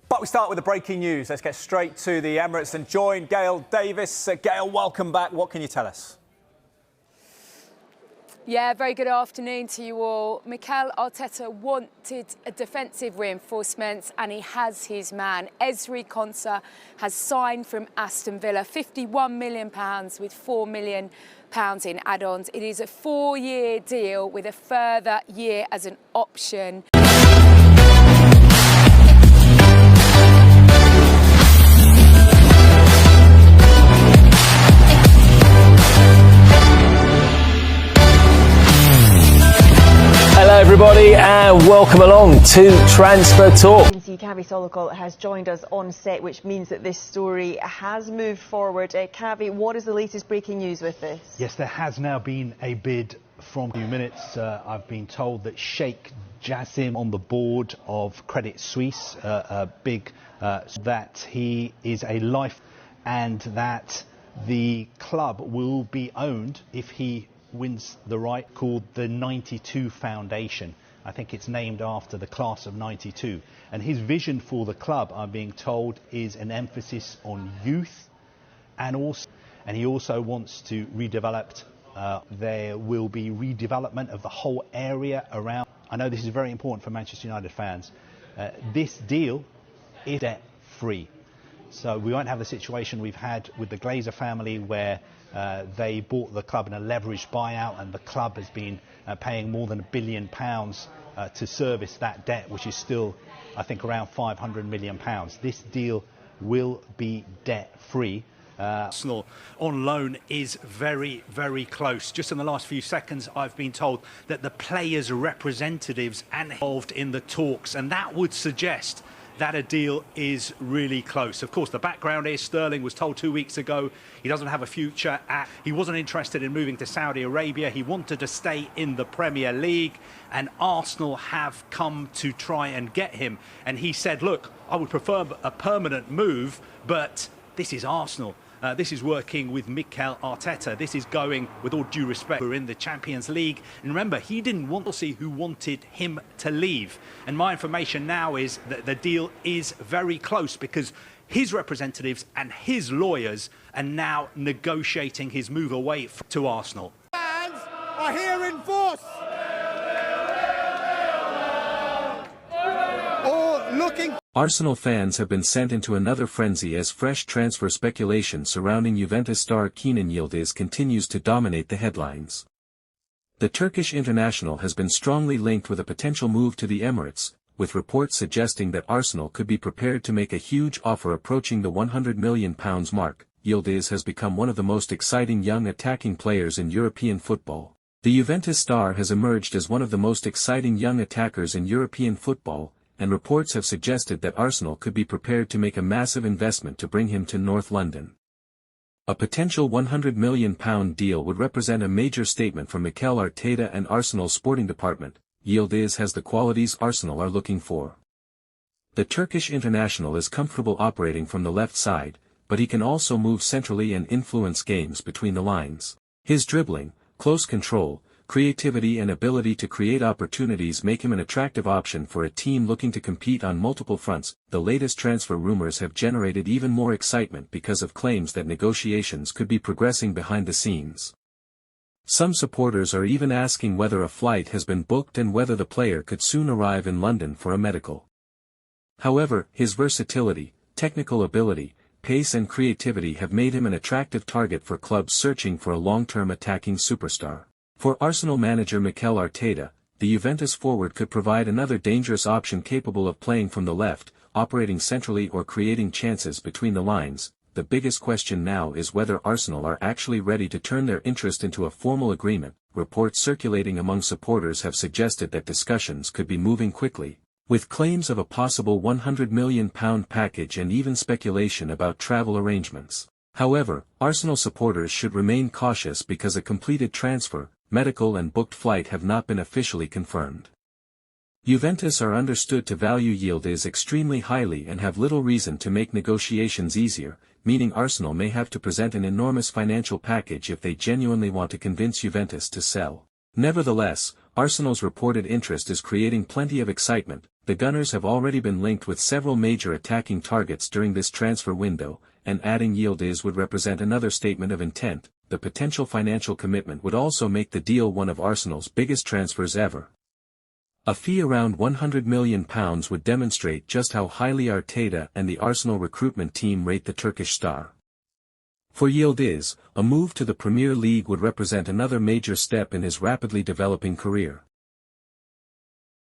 But we start with the breaking news. Let's get straight to the Emirates and join Gail Davis. Gail, welcome back. What can you tell us? Yeah, very good afternoon to you all. Mikel Arteta wanted a defensive reinforcement and he has his man. Ezri Konsa has signed from Aston Villa, £51 million with £4 million in add-ons. It is a 4-year deal with a further year as an option. Hello everybody and welcome along to Transfer Talk. Kavi Solokol has joined us on set, which means that this story has moved forward. Kavi, what is the latest breaking news with this? Yes, there has now been a bid from a few minutes. I've been told that Sheikh Jassim on the board of Credit Suisse, that he is a life and that the club will be owned if he wins the right, called the 92 Foundation. I think it's named after the class of 92. And his vision for the club, I'm being told, is an emphasis on youth and he also wants to redevelop. There will be redevelopment of the whole area around. I know this is very important for Manchester United fans. This deal is debt free. So we won't have the situation we've had with the Glazer family where they bought the club in a leveraged buyout and the club has been paying more than £1 billion to service that debt, which is still, I think, around £500 million. This deal will be debt-free. Arsenal on loan is very, very close. Just in the last few seconds, I've been told that the players' representatives are involved in the talks, and that would suggest that a deal is really close. Of course, the background is Sterling was told 2 weeks ago he doesn't have a future he wasn't interested in moving to Saudi Arabia. He wanted to stay in the Premier League, and Arsenal have come to try and get him. And he said, look, I would prefer a permanent move, but this is Arsenal. This is working with Mikel Arteta. This is going, with all due respect, we're in the Champions League. And remember, he didn't want to see who wanted him to leave. And my information now is that the deal is very close because his representatives and his lawyers are now negotiating his move away to Arsenal. Fans are here in force. Or looking. Arsenal fans have been sent into another frenzy as fresh transfer speculation surrounding Juventus star Kenan Yildiz continues to dominate the headlines. The Turkish international has been strongly linked with a potential move to the Emirates, with reports suggesting that Arsenal could be prepared to make a huge offer approaching the £100 million mark. Yildiz has become one of the most exciting young attacking players in European football. The Juventus star has emerged as one of the most exciting young attackers in European football, and reports have suggested that Arsenal could be prepared to make a massive investment to bring him to North London. A potential £100 million deal would represent a major statement from Mikel Arteta and Arsenal's sporting department. Yildiz has the qualities Arsenal are looking for. The Turkish international is comfortable operating from the left side, but he can also move centrally and influence games between the lines. His dribbling, close control, creativity and ability to create opportunities make him an attractive option for a team looking to compete on multiple fronts. The latest transfer rumors have generated even more excitement because of claims that negotiations could be progressing behind the scenes. Some supporters are even asking whether a flight has been booked and whether the player could soon arrive in London for a medical. However, his versatility, technical ability, pace and creativity have made him an attractive target for clubs searching for a long-term attacking superstar. For Arsenal manager Mikel Arteta, the Juventus forward could provide another dangerous option capable of playing from the left, operating centrally or creating chances between the lines. The biggest question now is whether Arsenal are actually ready to turn their interest into a formal agreement. Reports circulating among supporters have suggested that discussions could be moving quickly, with claims of a possible £100 million package and even speculation about travel arrangements. However, Arsenal supporters should remain cautious because a completed transfer, medical and booked flight have not been officially confirmed. Juventus are understood to value Yildiz extremely highly and have little reason to make negotiations easier, meaning Arsenal may have to present an enormous financial package if they genuinely want to convince Juventus to sell. Nevertheless, Arsenal's reported interest is creating plenty of excitement. the Gunners have already been linked with several major attacking targets during this transfer window, and adding Yildiz would represent another statement of intent. The potential financial commitment would also make the deal one of Arsenal's biggest transfers ever. A fee around £100 million would demonstrate just how highly Arteta and the Arsenal recruitment team rate the Turkish star. For Yildiz, a move to the Premier League would represent another major step in his rapidly developing career.